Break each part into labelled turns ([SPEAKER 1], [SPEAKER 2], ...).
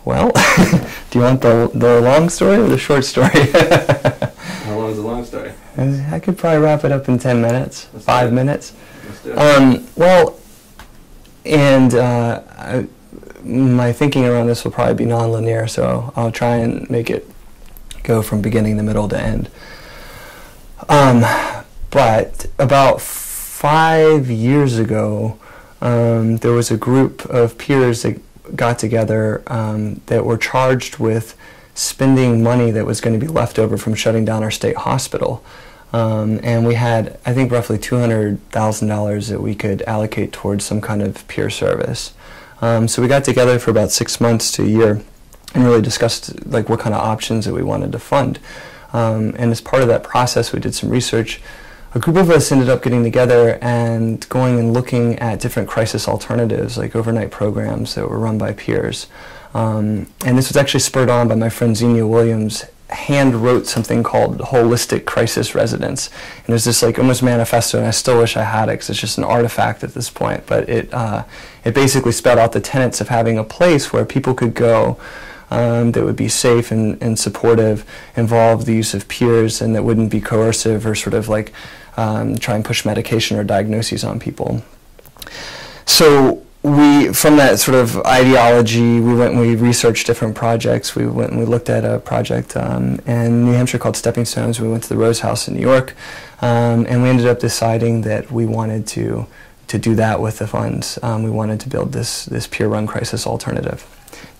[SPEAKER 1] Well, do you want the long story or the short story?
[SPEAKER 2] How long is the long story?
[SPEAKER 1] I could probably wrap it up in 10 minutes, 5 minutes.
[SPEAKER 2] Let's do it.
[SPEAKER 1] Well, and my thinking around this will probably be non-linear, so I'll try and make it go from beginning to middle to end. But about 5 years ago, there was a group of peers that got together that were charged with spending money that was going to be left over from shutting down our state hospital. And we had, I think, roughly $200,000 that we could allocate towards some kind of peer service. So we got together for about 6 months to a year and really discussed like what kind of options that we wanted to fund. And as part of that process, we did some research. A group of us ended up getting together and going and looking at different crisis alternatives, like overnight programs that were run by peers. And this was actually spurred on by my friend Xenia Williams. Hand wrote something called Holistic Crisis Residence, and there's this like almost manifesto, and I still wish I had it because it's just an artifact at this point, but it basically spelled out the tenets of having a place where people could go that would be safe and supportive, involve the use of peers, and that wouldn't be coercive or sort of like try and push medication or diagnoses on people. So from that sort of ideology, we went and we researched different projects. We went and we looked at a project in New Hampshire called Stepping Stones. We went to the Rose House in New York, and we ended up deciding that we wanted to do that with the funds. We wanted to build this peer-run crisis alternative.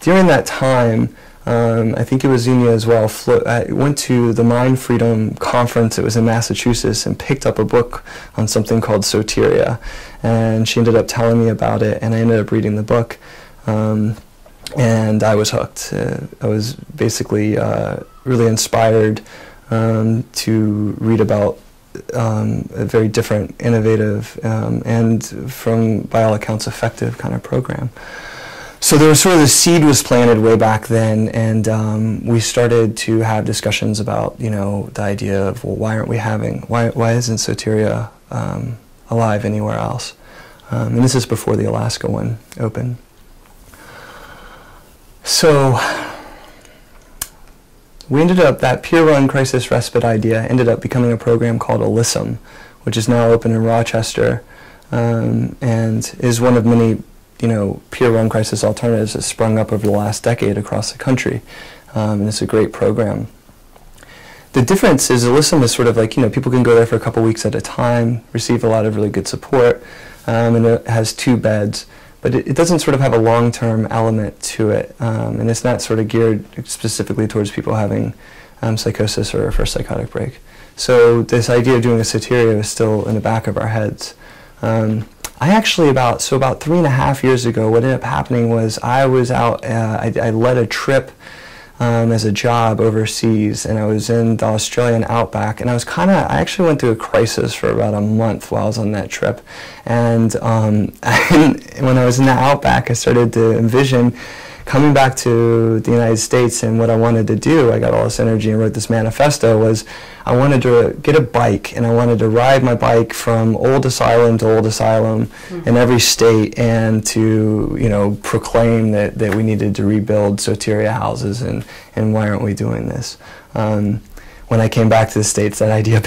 [SPEAKER 1] During that time, I think it was Xenia as well, I went to the Mind Freedom Conference. It was in Massachusetts, and picked up a book on something called Soteria. And she ended up telling me about it, and I ended up reading the book. And I was hooked. I was basically really inspired to read about a very different, innovative, and by all accounts effective kind of program. So there was sort of the seed was planted way back then, and we started to have discussions about, you know, the idea of, well, why isn't Soteria alive anywhere else? And this is before the Alaska one opened. So we ended up, that peer-run crisis respite idea ended up becoming a program called Alyssum, which is now open in Rochester, and is one of many, you know, peer-run crisis alternatives that sprung up over the last decade across the country. And it's a great program. The difference is Alyssum is sort of like, you know, people can go there for a couple weeks at a time, receive a lot of really good support, and it has 2 beds, but it doesn't sort of have a long-term element to it, and it's not sort of geared specifically towards people having psychosis or a first psychotic break. So this idea of doing a Soteria is still in the back of our heads. I actually about 3.5 years ago, what ended up happening was I was out, I led a trip as a job overseas, and I was in the Australian outback, and I actually went through a crisis for about a month while I was on that trip. And when I was in the outback, I started to envision coming back to the United States, and what I wanted to do, I got all this energy and wrote this manifesto, was I wanted to get a bike, and I wanted to ride my bike from old asylum to old asylum in every state, and to, you know, proclaim that we needed to rebuild Soteria houses, and why aren't we doing this? When I came back to the States, that idea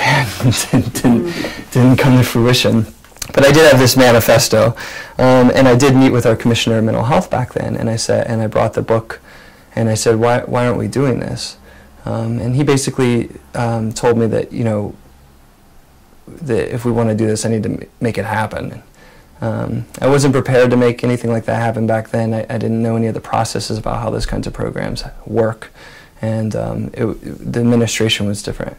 [SPEAKER 1] didn't come to fruition. But I did have this manifesto, and I did meet with our commissioner of mental health back then, and I brought the book, and I said, why aren't we doing this? And he basically told me that, you know, that if we want to do this, I need to make it happen. I wasn't prepared to make anything like that happen back then. I didn't know any of the processes about how those kinds of programs work, and the administration was different.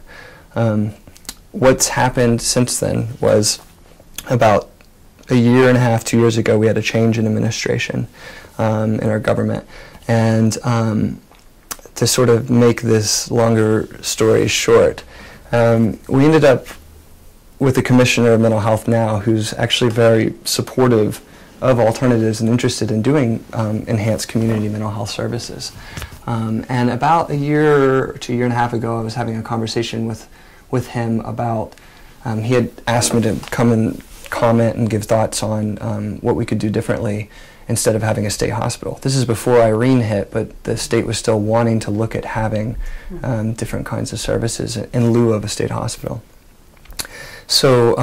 [SPEAKER 1] What's happened since then was, about 1.5 years, 2 years ago, we had a change in administration in our government. And to sort of make this longer story short, we ended up with the commissioner of mental health now, who's actually very supportive of alternatives and interested in doing enhanced community mental health services. And about 1 year to 1.5 years ago, I was having a conversation with him about, he had asked me to come and comment and give thoughts on what we could do differently instead of having a state hospital. This is before Irene hit, but the state was still wanting to look at having different kinds of services in lieu of a state hospital. So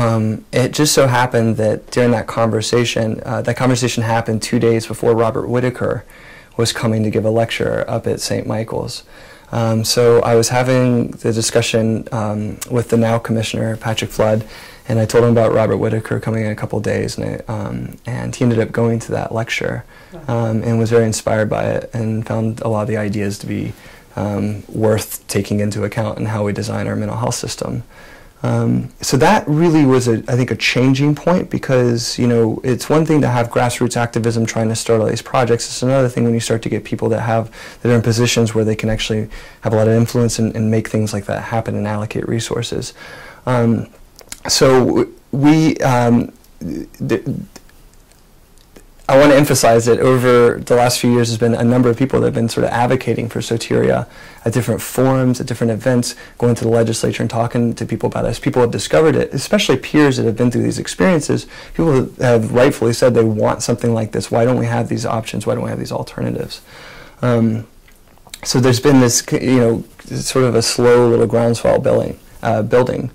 [SPEAKER 1] it just so happened that during that conversation happened 2 days before Robert Whitaker was coming to give a lecture up at St. Michael's. So I was having the discussion with the now Commissioner, Patrick Flood, and I told him about Robert Whitaker coming in a couple days, and he ended up going to that lecture and was very inspired by it and found a lot of the ideas to be worth taking into account in how we design our mental health system. So that really was, I think, a changing point, because, you know, it's one thing to have grassroots activism trying to start all these projects. It's another thing when you start to get people that are in positions where they can actually have a lot of influence and make things like that happen and allocate resources. So I want to emphasize that over the last few years there's been a number of people that have been sort of advocating for Soteria at different forums, at different events, going to the legislature and talking to people about it. People have discovered it, especially peers that have been through these experiences. People have rightfully said they want something like this. Why don't we have these options? Why don't we have these alternatives? So there's been this, you know, sort of a slow little groundswell building.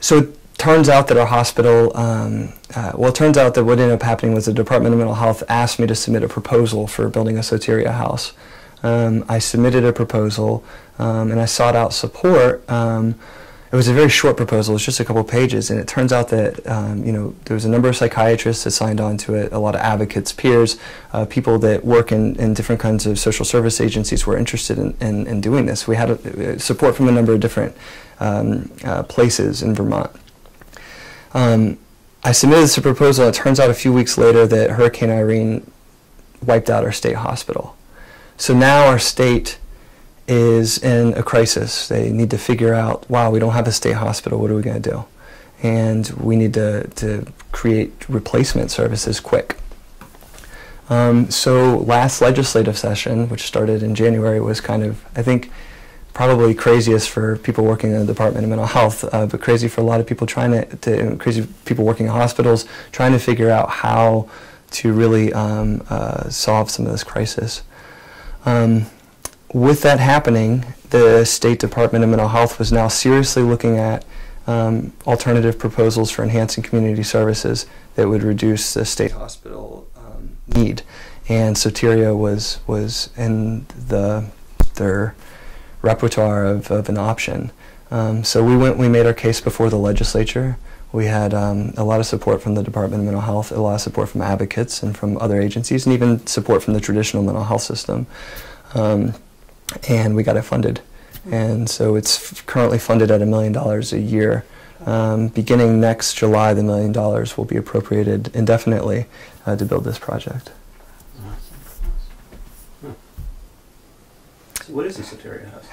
[SPEAKER 1] So it turns out that our hospital, it turns out that what ended up happening was the Department of Mental Health asked me to submit a proposal for building a Soteria house. I submitted a proposal and I sought out support. It was a very short proposal, it was just a couple pages, and it turns out that you know, there was a number of psychiatrists that signed on to it, a lot of advocates, peers, people that work in different kinds of social service agencies were interested in doing this. We had support from a number of different places in Vermont. I submitted this proposal, and it turns out a few weeks later that Hurricane Irene wiped out our state hospital. So now our state is in a crisis. They need to figure out, wow, we don't have a state hospital, what are we going to do? And we need to create replacement services quick. So last legislative session, which started in January, was kind of, I think, probably craziest for people working in the Department of Mental Health, but crazy for a lot of people crazy people working in hospitals, trying to figure out how to really solve some of this crisis. With that happening, the State Department of Mental Health was now seriously looking at alternative proposals for enhancing community services that would reduce the state hospital need. And Soteria was in their repertoire of an option. So we made our case before the legislature. We had a lot of support from the Department of Mental Health, a lot of support from advocates and from other agencies, and even support from the traditional mental health system. And we got it funded. And so it's currently funded at $1 million a year. Beginning next July, the $1 million will be appropriated indefinitely to build this project.
[SPEAKER 2] So what is the Soteria house?